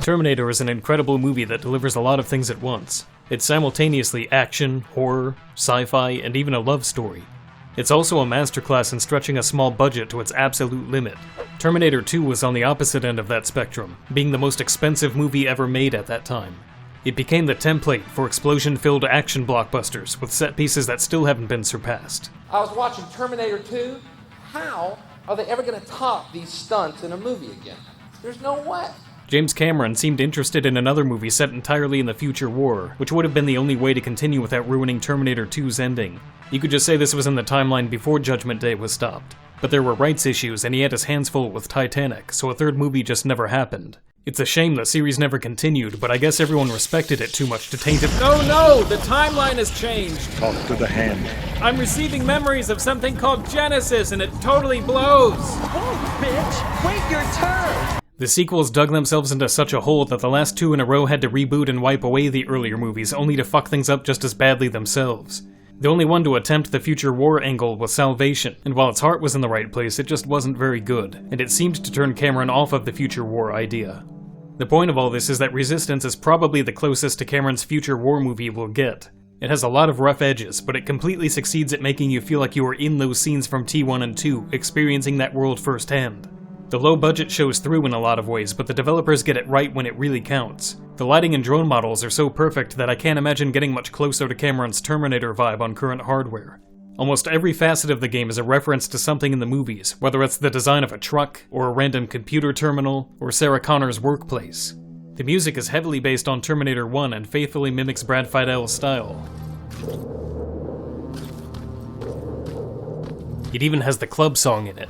Terminator is an incredible movie that delivers a lot of things at once. It's simultaneously action, horror, sci-fi, and even a love story. It's also a masterclass in stretching a small budget to its absolute limit. Terminator 2 was on the opposite end of that spectrum, being the most expensive movie ever made at that time. It became the template for explosion-filled action blockbusters with set pieces that still haven't been surpassed. I was watching Terminator 2. How are they ever going to top these stunts in a movie again? There's no way. James Cameron seemed interested in another movie set entirely in the future war, which would have been the only way to continue without ruining Terminator 2's ending. You could just say this was in the timeline before Judgment Day was stopped. But there were rights issues and he had his hands full with Titanic, so a third movie just never happened. It's a shame the series never continued, but I guess everyone respected it too much to taint it. Oh no! The timeline has changed! Talk to the hand. I'm receiving memories of something called Genesis and it totally blows! Oh, bitch! Wait your turn! The sequels dug themselves into such a hole that the last two in a row had to reboot and wipe away the earlier movies, only to fuck things up just as badly themselves. The only one to attempt the future war angle was Salvation, and while its heart was in the right place, it just wasn't very good, and it seemed to turn Cameron off of the future war idea. The point of all this is that Resistance is probably the closest to Cameron's future war movie we'll get. It has a lot of rough edges, but it completely succeeds at making you feel like you are in those scenes from T1 and 2, experiencing that world firsthand. The low budget shows through in a lot of ways, but the developers get it right when it really counts. The lighting and drone models are so perfect that I can't imagine getting much closer to Cameron's Terminator vibe on current hardware. Almost every facet of the game is a reference to something in the movies, whether it's the design of a truck, or a random computer terminal, or Sarah Connor's workplace. The music is heavily based on Terminator 1 and faithfully mimics Brad Feidel's style. It even has the club song in it.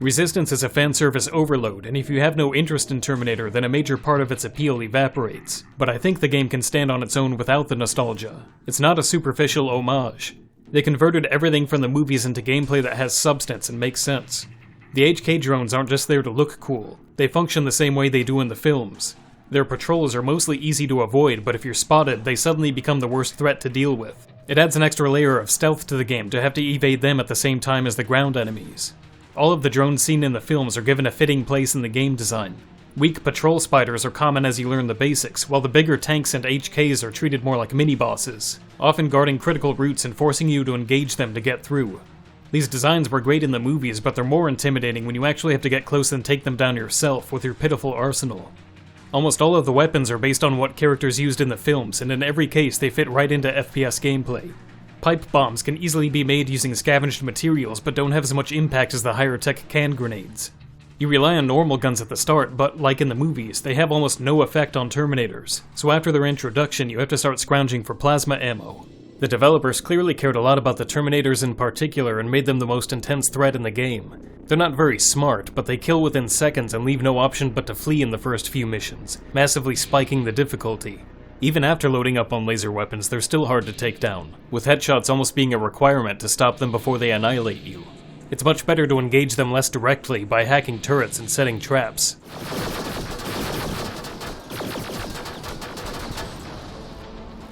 Resistance is a fanservice overload, and if you have no interest in Terminator, then a major part of its appeal evaporates. But I think the game can stand on its own without the nostalgia. It's not a superficial homage. They converted everything from the movies into gameplay that has substance and makes sense. The HK drones aren't just there to look cool. They function the same way they do in the films. Their patrols are mostly easy to avoid, but if you're spotted, they suddenly become the worst threat to deal with. It adds an extra layer of stealth to the game to have to evade them at the same time as the ground enemies. All of the drones seen in the films are given a fitting place in the game design. Weak patrol spiders are common as you learn the basics, while the bigger tanks and HKs are treated more like mini-bosses, often guarding critical routes and forcing you to engage them to get through. These designs were great in the movies, but they're more intimidating when you actually have to get close and take them down yourself with your pitiful arsenal. Almost all of the weapons are based on what characters used in the films, and in every case they fit right into FPS gameplay. Pipe bombs can easily be made using scavenged materials, but don't have as much impact as the higher-tech can grenades. You rely on normal guns at the start, but like in the movies, they have almost no effect on Terminators, so after their introduction you have to start scrounging for plasma ammo. The developers clearly cared a lot about the Terminators in particular and made them the most intense threat in the game. They're not very smart, but they kill within seconds and leave no option but to flee in the first few missions, massively spiking the difficulty. Even after loading up on laser weapons, they're still hard to take down, with headshots almost being a requirement to stop them before they annihilate you. It's much better to engage them less directly by hacking turrets and setting traps.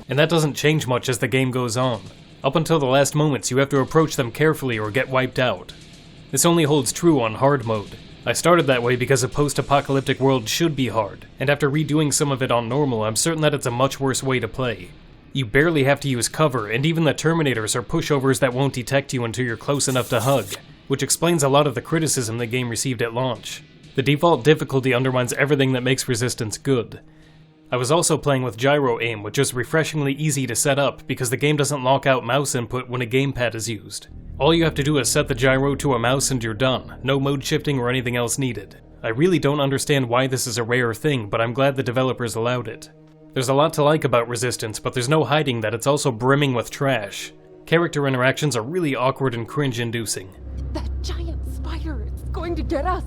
And that doesn't change much as the game goes on. Up until the last moments, you have to approach them carefully or get wiped out. This only holds true on hard mode. I started that way because a post-apocalyptic world should be hard, and after redoing some of it on normal, I'm certain that it's a much worse way to play. You barely have to use cover, and even the Terminators are pushovers that won't detect you until you're close enough to hug, which explains a lot of the criticism the game received at launch. The default difficulty undermines everything that makes Resistance good. I was also playing with gyro aim, which is refreshingly easy to set up because the game doesn't lock out mouse input when a gamepad is used. All you have to do is set the gyro to a mouse and you're done, no mode shifting or anything else needed. I really don't understand why this is a rare thing, but I'm glad the developers allowed it. There's a lot to like about Resistance, but there's no hiding that it's also brimming with trash. Character interactions are really awkward and cringe-inducing. That giant spider is going to get us!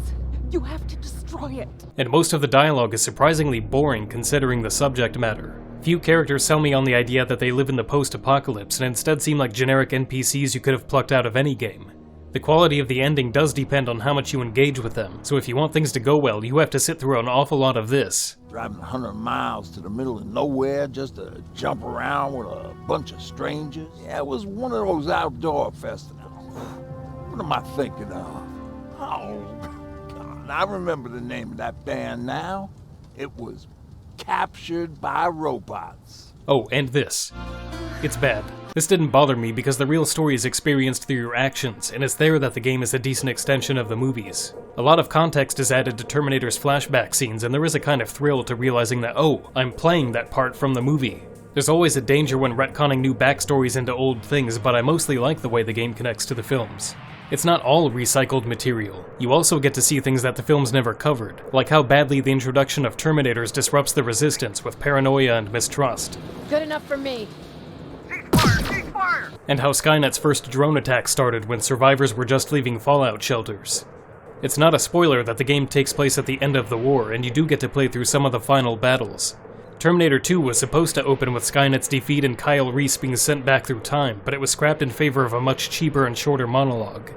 You have to destroy it! And most of the dialogue is surprisingly boring considering the subject matter. Few characters sell me on the idea that they live in the post-apocalypse and instead seem like generic NPCs you could have plucked out of any game. The quality of the ending does depend on how much you engage with them, so if you want things to go well, you have to sit through an awful lot of this. Driving 100 miles to the middle of nowhere just to jump around with a bunch of strangers. Yeah, it was one of those outdoor festivals. What am I thinking of? Oh, God. I remember the name of that band now. It was Captured by Robots. Oh, and this. It's bad. This didn't bother me because the real story is experienced through your actions, and it's there that the game is a decent extension of the movies. A lot of context is added to Terminator's flashback scenes, and there is a kind of thrill to realizing that, oh, I'm playing that part from the movie. There's always a danger when retconning new backstories into old things, but I mostly like the way the game connects to the films. It's not all recycled material. You also get to see things that the films never covered, like how badly the introduction of Terminators disrupts the Resistance with paranoia and mistrust. Good enough for me. And how Skynet's first drone attack started when survivors were just leaving fallout shelters. It's not a spoiler that the game takes place at the end of the war, and you do get to play through some of the final battles. Terminator 2 was supposed to open with Skynet's defeat and Kyle Reese being sent back through time, but it was scrapped in favor of a much cheaper and shorter monologue.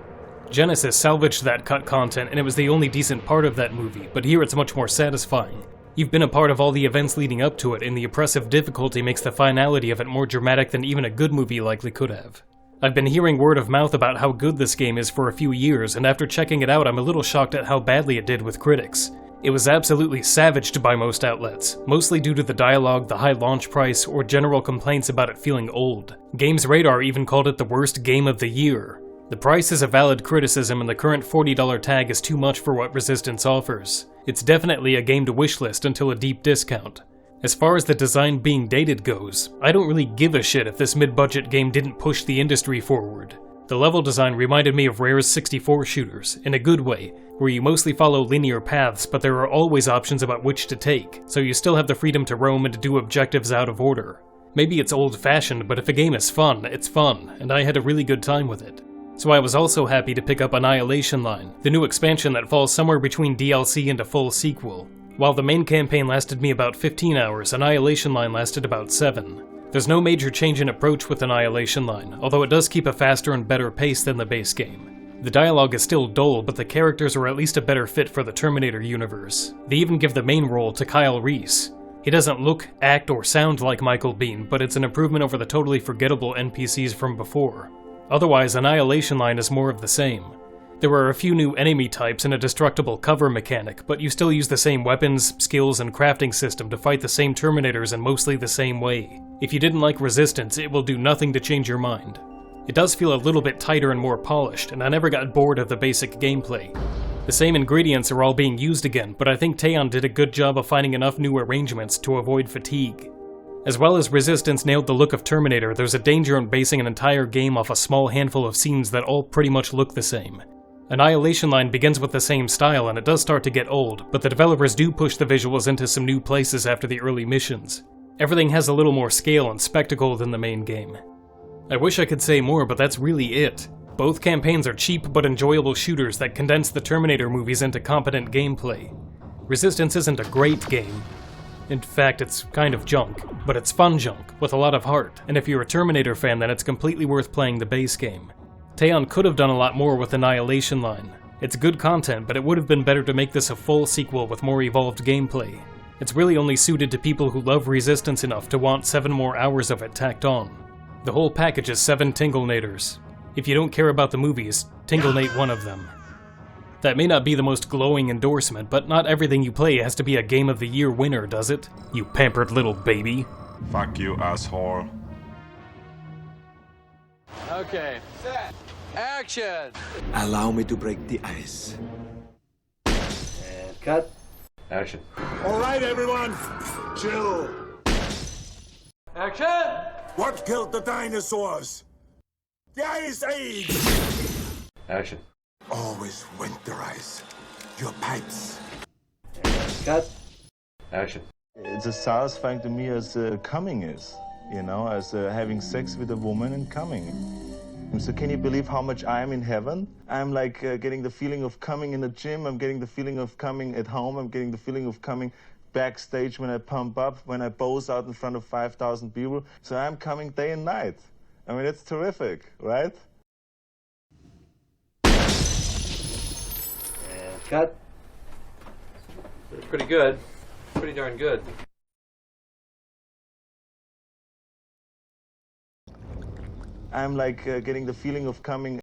Genesis salvaged that cut content, and it was the only decent part of that movie, but here it's much more satisfying. You've been a part of all the events leading up to it, and the oppressive difficulty makes the finality of it more dramatic than even a good movie likely could have. I've been hearing word of mouth about how good this game is for a few years, and after checking it out I'm a little shocked at how badly it did with critics. It was absolutely savaged by most outlets, mostly due to the dialogue, the high launch price, or general complaints about it feeling old. Games Radar even called it the worst game of the year. The price is a valid criticism, and the current $40 tag is too much for what Resistance offers. It's definitely a game to wishlist until a deep discount. As far as the design being dated goes, I don't really give a shit if this mid-budget game didn't push the industry forward. The level design reminded me of Rare's 64 shooters, in a good way, where you mostly follow linear paths, but there are always options about which to take, so you still have the freedom to roam and to do objectives out of order. Maybe it's old-fashioned, but if a game is fun, it's fun, and I had a really good time with it. So I was also happy to pick up Annihilation Line, the new expansion that falls somewhere between DLC and a full sequel. While the main campaign lasted me about 15 hours, Annihilation Line lasted about 7. There's no major change in approach with Annihilation Line, although it does keep a faster and better pace than the base game. The dialogue is still dull, but the characters are at least a better fit for the Terminator universe. They even give the main role to Kyle Reese. He doesn't look, act, or sound like Michael Biehn, but it's an improvement over the totally forgettable NPCs from before. Otherwise, Annihilation Line is more of the same. There are a few new enemy types and a destructible cover mechanic, but you still use the same weapons, skills, and crafting system to fight the same Terminators in mostly the same way. If you didn't like Resistance, it will do nothing to change your mind. It does feel a little bit tighter and more polished, and I never got bored of the basic gameplay. The same ingredients are all being used again, but I think Teon did a good job of finding enough new arrangements to avoid fatigue. As well as Resistance nailed the look of Terminator, there's a danger in basing an entire game off a small handful of scenes that all pretty much look the same. Annihilation Line begins with the same style and it does start to get old, but the developers do push the visuals into some new places after the early missions. Everything has a little more scale and spectacle than the main game. I wish I could say more, but that's really it. Both campaigns are cheap but enjoyable shooters that condense the Terminator movies into competent gameplay. Resistance isn't a great game. In fact, it's kind of junk, but it's fun junk, with a lot of heart, and if you're a Terminator fan then it's completely worth playing the base game. Teon could have done a lot more with Annihilation Line. It's good content, but it would have been better to make this a full sequel with more evolved gameplay. It's really only suited to people who love Resistance enough to want 7 more hours of it tacked on. The whole package is 7 Tinglenators. If you don't care about the movies, Tinglenate one of them. That may not be the most glowing endorsement, but not everything you play has to be a Game of the Year winner, does it? You pampered little baby. Fuck you, asshole. Okay. Set. Action! Allow me to break the ice. And cut. Action. All right, everyone, chill. Action! What killed the dinosaurs? The Ice Age! Action. Always winterize your pipes. And cut. Action. It's as satisfying to me as coming is, you know, as having sex with a woman and coming. So can you believe how much I am in heaven? I'm like getting the feeling of coming in the gym, I'm getting the feeling of coming at home, I'm getting the feeling of coming backstage when I pump up, when I pose out in front of 5,000 people. So I'm coming day and night. I mean, it's terrific, right? And cut. Pretty good. Pretty darn good. I'm like getting the feeling of coming